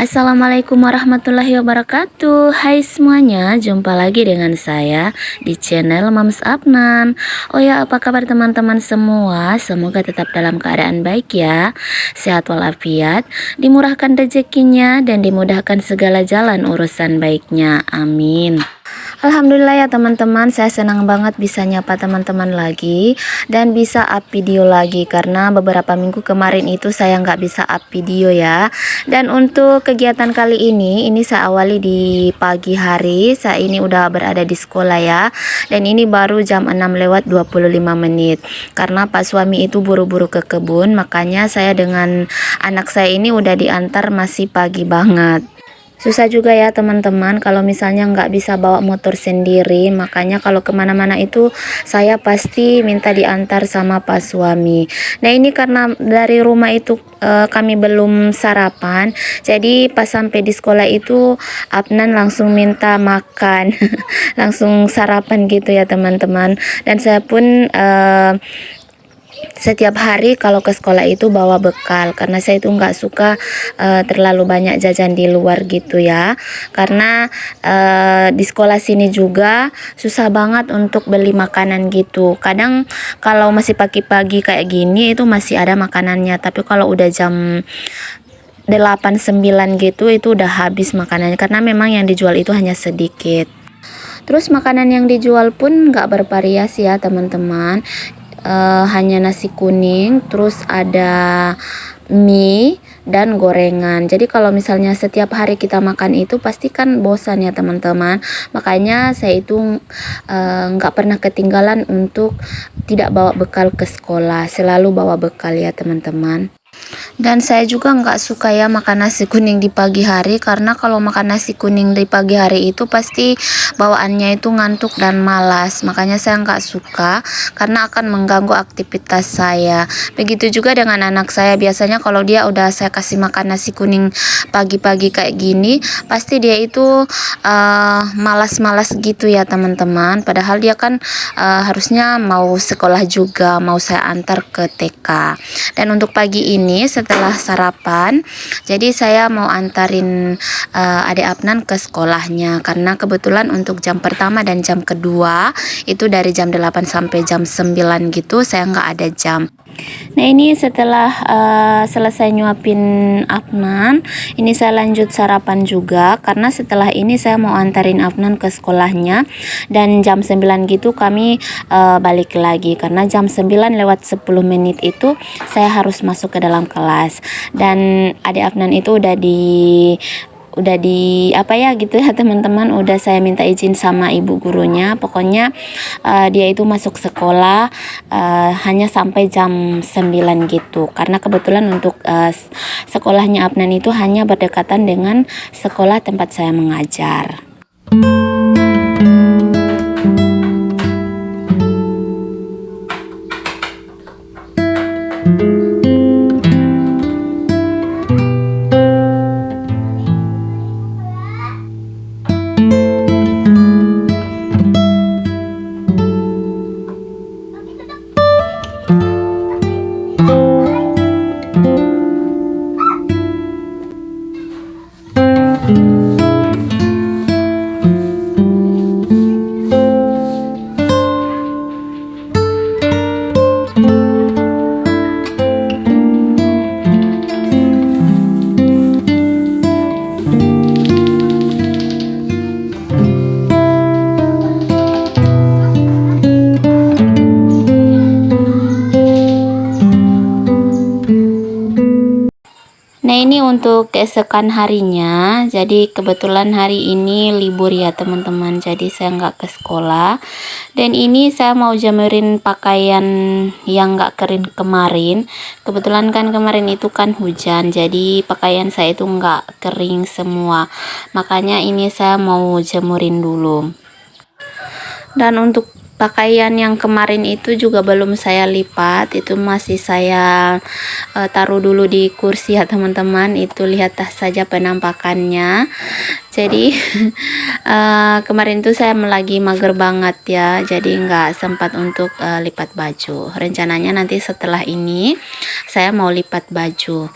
Assalamualaikum warahmatullahi wabarakatuh. Hai semuanya, jumpa lagi dengan saya di channel Mams Afnan. Oh ya, apa kabar teman-teman semua? Semoga tetap dalam keadaan baik ya, sehat walafiat, dimurahkan rezekinya dan dimudahkan segala jalan urusan baiknya. Amin. Alhamdulillah ya teman-teman, saya senang banget bisa nyapa teman-teman lagi dan bisa up video lagi, karena beberapa minggu kemarin itu saya nggak bisa up video ya. Dan untuk kegiatan kali ini saya awali di pagi hari. Saya ini udah berada di sekolah ya, dan ini baru jam 6 lewat 25 menit karena Pak suami itu buru-buru ke kebun, makanya saya dengan anak saya ini udah diantar masih pagi banget. Susah juga ya teman-teman kalau misalnya nggak bisa bawa motor sendiri, makanya kalau kemana-mana itu saya pasti minta diantar sama Pak suami. Nah ini karena dari rumah itu kami belum sarapan, jadi pas sampai di sekolah itu Afnan langsung minta makan langsung sarapan gitu ya teman-teman. Dan saya pun setiap hari kalau ke sekolah itu bawa bekal, karena saya itu nggak suka terlalu banyak jajan di luar gitu ya, karena di sekolah sini juga susah banget untuk beli makanan gitu. Kadang kalau masih pagi-pagi kayak gini itu masih ada makanannya, tapi kalau udah jam 8-9 gitu itu udah habis makanannya, karena memang yang dijual itu hanya sedikit. Terus makanan yang dijual pun nggak bervariasi ya teman-teman. Hanya nasi kuning, terus ada mie dan gorengan. Jadi kalau misalnya setiap hari kita makan itu pasti kan bosan ya teman-teman. Makanya saya itu nggak pernah ketinggalan untuk tidak bawa bekal ke sekolah, selalu bawa bekal ya teman-teman. Dan saya juga nggak suka ya makan nasi kuning di pagi hari, karena kalau makan nasi kuning di pagi hari itu pasti bawaannya itu ngantuk dan malas. Makanya saya nggak suka karena akan mengganggu aktivitas saya. Begitu juga dengan anak saya, biasanya kalau dia udah saya kasih makan nasi kuning pagi-pagi kayak gini, pasti dia itu malas-malas gitu ya teman-teman. Padahal dia kan harusnya mau sekolah juga, mau saya antar ke TK. Dan untuk pagi ini setelah sarapan, jadi saya mau antarin adik Afnan ke sekolahnya, karena kebetulan untuk jam pertama dan jam kedua itu dari jam 8 sampai jam 9 gitu saya nggak ada jam. Nah ini setelah selesai nyuapin Afnan, ini saya lanjut sarapan juga, karena setelah ini saya mau antarin Afnan ke sekolahnya, dan jam 9 gitu kami balik lagi, karena jam 9 lewat 10 menit itu saya harus masuk ke dalam kelas. Dan adik Afnan itu udah di apa ya gitu ya teman-teman, udah saya minta izin sama ibu gurunya, pokoknya dia itu masuk sekolah hanya sampai jam 9 gitu, karena kebetulan untuk sekolahnya Afnan itu hanya berdekatan dengan sekolah tempat saya mengajar. Nah ini untuk keesokan harinya, jadi kebetulan hari ini libur ya teman-teman, jadi saya nggak ke sekolah. Dan ini saya mau jemurin pakaian yang nggak kering kemarin. Kebetulan kan kemarin itu kan hujan, jadi pakaian saya itu nggak kering semua, makanya ini saya mau jemurin dulu. Dan untuk pakaian yang kemarin itu juga belum saya lipat, itu masih saya taruh dulu di kursi ya teman-teman. Itu lihat saja penampakannya. Jadi kemarin tuh saya lagi mager banget ya, jadi nggak sempat untuk lipat baju. Rencananya nanti setelah ini saya mau lipat baju.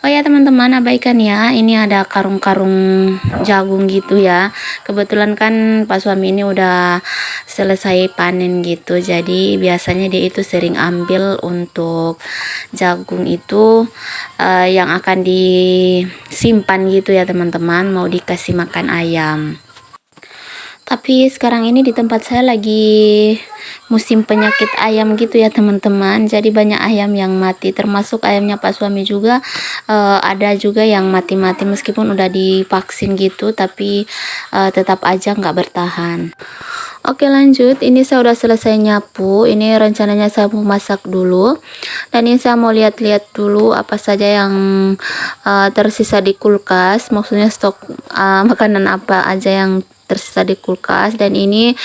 Oh ya teman-teman, abaikan ya, ini ada karung-karung jagung gitu ya. Kebetulan kan Pak suami ini udah selesai panen gitu, jadi biasanya dia itu sering ambil untuk jagung itu yang akan disimpan gitu ya teman-teman, mau dikasih makan ayam. Tapi sekarang ini di tempat saya lagi musim penyakit ayam gitu ya teman-teman, jadi banyak ayam yang mati, termasuk ayamnya Pak suami juga. Ada juga yang mati-mati meskipun udah divaksin gitu, tapi tetap aja nggak bertahan. Oke lanjut, ini saya udah selesai nyapu. Ini rencananya saya mau masak dulu, dan ini saya mau lihat-lihat dulu apa saja yang tersisa di kulkas, maksudnya stok makanan apa aja yang tersisa di kulkas. Dan ini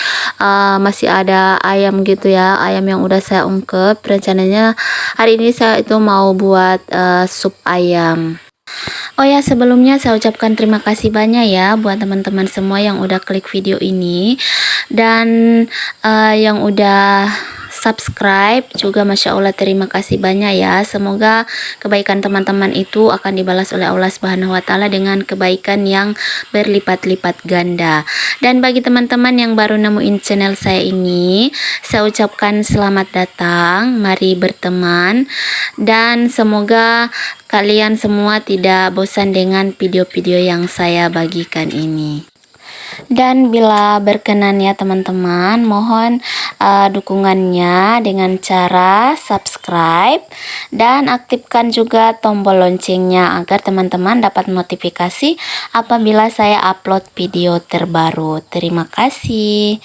masih ada ayam gitu ya, ayam yang udah saya ungkep. Rencananya hari ini saya itu mau buat sup ayam. Oh ya, sebelumnya saya ucapkan terima kasih banyak ya buat teman-teman semua yang udah klik video ini, dan yang udah subscribe juga, Masya Allah terima kasih banyak ya. Semoga kebaikan teman-teman itu akan dibalas oleh Allah Subhanahu wa Ta'ala dengan kebaikan yang berlipat-lipat ganda. Dan bagi teman-teman yang baru nemuin channel saya ini, saya ucapkan selamat datang, mari berteman, dan semoga kalian semua tidak bosan dengan video-video yang saya bagikan ini. Dan bila berkenan ya teman-teman, mohon dukungannya dengan cara subscribe dan aktifkan juga tombol loncengnya agar teman-teman dapat notifikasi apabila saya upload video terbaru. Terima kasih.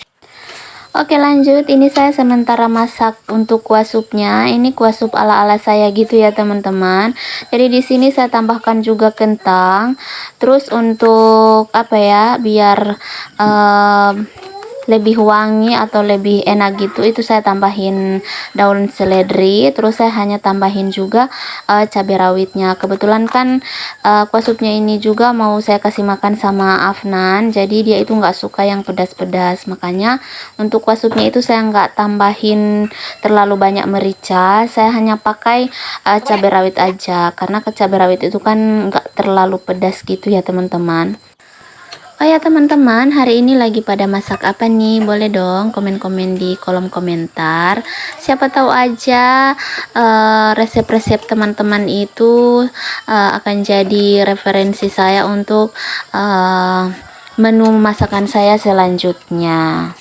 Oke lanjut, ini saya sementara masak untuk kuah supnya. Ini kuah sup ala-ala saya gitu ya teman-teman. Jadi di sini saya tambahkan juga kentang. Terus untuk apa ya, biar lebih wangi atau lebih enak gitu, itu saya tambahin daun seledri. Terus saya hanya tambahin juga cabai rawitnya. Kebetulan kan kuah supnya ini juga mau saya kasih makan sama Afnan, jadi dia itu nggak suka yang pedas-pedas, makanya untuk kuah supnya itu saya nggak tambahin terlalu banyak merica. Saya hanya pakai cabai rawit aja, karena cabai rawit itu kan nggak terlalu pedas gitu ya teman-teman. Oh ya teman-teman, hari ini lagi pada masak apa nih? Boleh dong komen-komen di kolom komentar. Siapa tahu aja resep-resep teman-teman itu akan jadi referensi saya untuk menu masakan saya selanjutnya.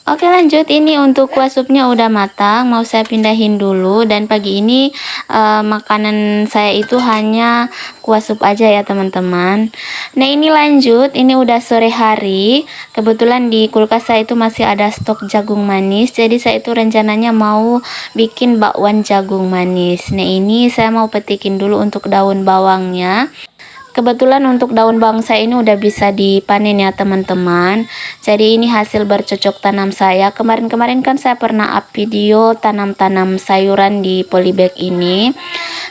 Oke lanjut, ini untuk kuah supnya udah matang, mau saya pindahin dulu. Dan pagi ini makanan saya itu hanya kuah sup aja ya teman-teman. Nah ini lanjut, ini udah sore hari. Kebetulan di kulkas saya itu masih ada stok jagung manis, jadi saya itu rencananya mau bikin bakwan jagung manis. Nah ini saya mau petikin dulu untuk daun bawangnya. Kebetulan untuk daun bawang saya ini udah bisa dipanen ya teman-teman. Jadi ini hasil bercocok tanam saya. Kemarin-kemarin kan saya pernah up video tanam-tanam sayuran di polybag ini,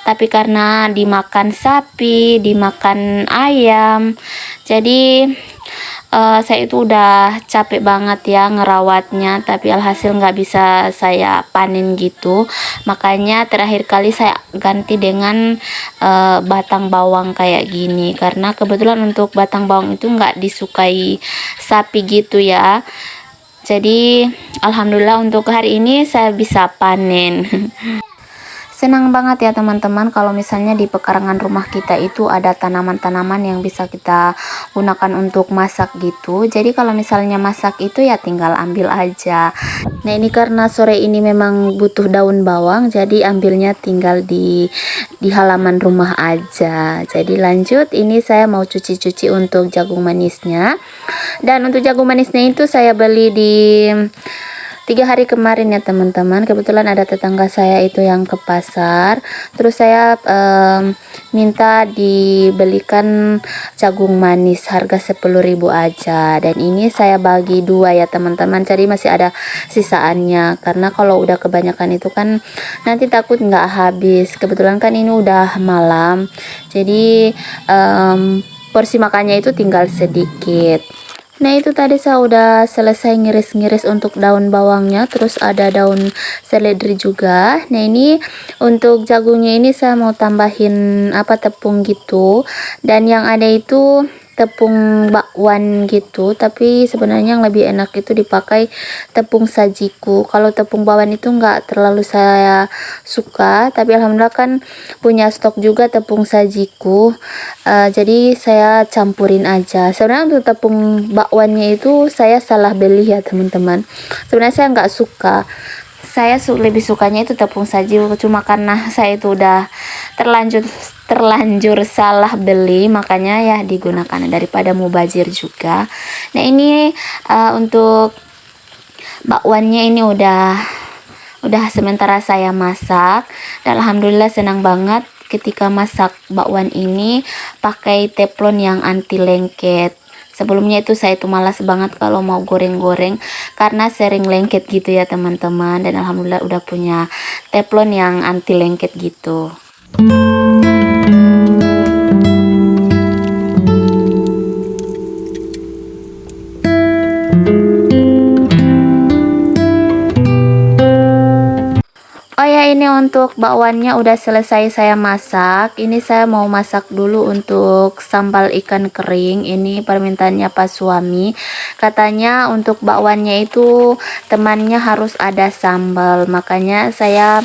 tapi karena dimakan sapi, dimakan ayam, jadi saya itu udah capek banget ya ngerawatnya, tapi alhasil nggak bisa saya panen gitu. Makanya terakhir kali saya ganti dengan batang bawang kayak gini, karena kebetulan untuk batang bawang itu nggak disukai sapi gitu ya. Jadi alhamdulillah untuk hari ini saya bisa panen. Senang banget ya teman-teman kalau misalnya di pekarangan rumah kita itu ada tanaman-tanaman yang bisa kita gunakan untuk masak gitu. Jadi kalau misalnya masak itu ya tinggal ambil aja. Nah ini karena sore ini memang butuh daun bawang, jadi ambilnya tinggal di halaman rumah aja. Jadi lanjut, ini saya mau cuci-cuci untuk jagung manisnya. Dan untuk jagung manisnya itu saya beli di 3 hari kemarin ya teman-teman. Kebetulan ada tetangga saya itu yang ke pasar, terus saya minta dibelikan jagung manis harga 10.000 aja, dan ini saya bagi 2 ya teman-teman, jadi masih ada sisaannya, karena kalau udah kebanyakan itu kan nanti takut nggak habis. Kebetulan kan ini udah malam, jadi porsi makannya itu tinggal sedikit. Nah itu tadi saya udah selesai ngiris-ngiris untuk daun bawangnya, terus ada daun seledri juga. Nah ini untuk jagungnya ini saya mau tambahin tepung gitu, dan yang ada itu tepung bakwan gitu, tapi sebenarnya yang lebih enak itu dipakai tepung sajiku. Kalau tepung bakwan itu nggak terlalu saya suka, tapi alhamdulillah kan punya stok juga tepung sajiku. Jadi saya campurin aja. Sebenarnya untuk tepung bakwannya itu saya salah beli ya teman-teman. Sebenarnya saya nggak suka, saya lebih sukanya itu tepung saji, cuma karena saya itu udah terlanjur salah beli, makanya ya digunakan daripada mubazir juga. Nah ini untuk bakwannya ini udah sementara saya masak, dan alhamdulillah senang banget ketika masak bakwan ini pakai teflon yang anti lengket. Sebelumnya itu saya itu malas banget kalau mau goreng-goreng karena sering lengket gitu ya teman-teman, dan alhamdulillah udah punya teflon yang anti lengket gitu. Oh ya, ini untuk bakwannya udah selesai saya masak. Ini saya mau masak dulu untuk sambal ikan kering. Ini permintaannya Pak suami. Katanya untuk bakwannya itu temannya harus ada sambal. Makanya saya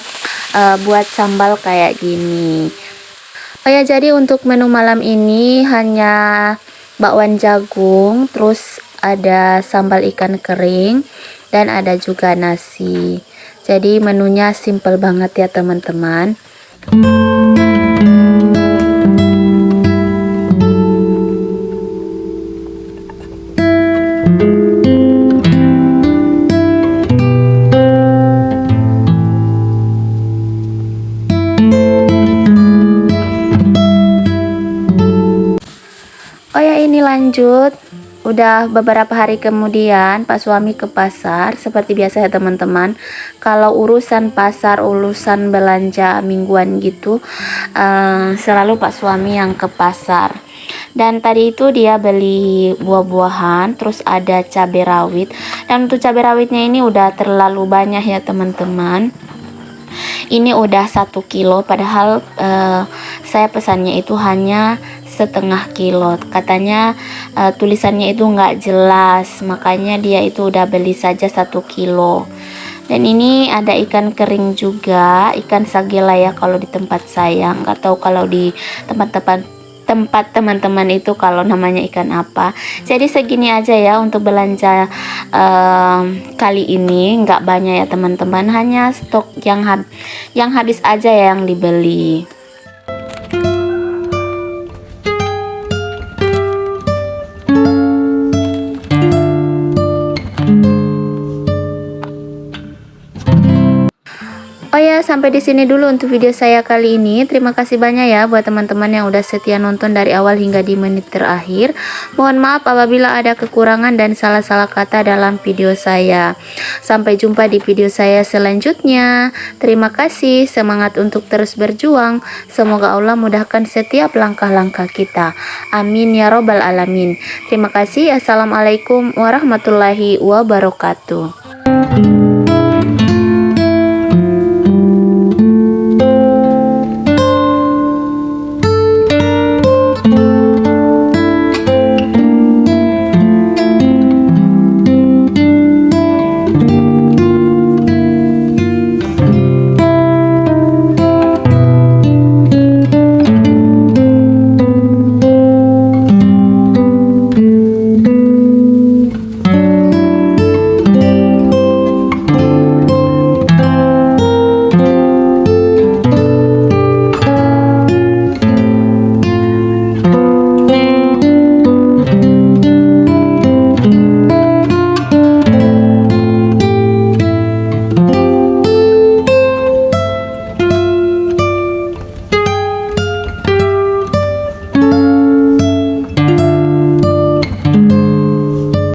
buat sambal kayak gini. Oh ya, jadi untuk menu malam ini hanya bakwan jagung, terus ada sambal ikan kering, dan ada juga nasi. Jadi menunya simple banget ya teman-teman. Oh ya, ini lanjut. Udah beberapa hari kemudian Pak suami ke pasar. Seperti biasa ya teman-teman, kalau urusan pasar, urusan belanja mingguan gitu, selalu Pak suami yang ke pasar. Dan tadi itu dia beli buah-buahan, terus ada cabai rawit. Dan untuk cabai rawitnya ini udah terlalu banyak ya teman-teman. Ini udah 1 kilo, padahal saya pesannya itu hanya setengah kilo. Katanya tulisannya itu nggak jelas, makanya dia itu udah beli saja 1 kilo. Dan ini ada ikan kering juga, ikan sagela ya kalau di tempat saya. Nggak tahu kalau di tempat teman-teman itu kalau namanya ikan apa. Jadi segini aja ya untuk belanja kali ini, nggak banyak ya teman-teman, hanya stok yang habis aja ya yang dibeli. Oh ya, sampai di sini dulu untuk video saya kali ini. Terima kasih banyak ya buat teman-teman yang udah setia nonton dari awal hingga di menit terakhir. Mohon maaf apabila ada kekurangan dan salah-salah kata dalam video saya. Sampai jumpa di video saya selanjutnya. Terima kasih, semangat untuk terus berjuang. Semoga Allah mudahkan setiap langkah-langkah kita. Amin ya robbal alamin. Terima kasih. Assalamualaikum warahmatullahi wabarakatuh.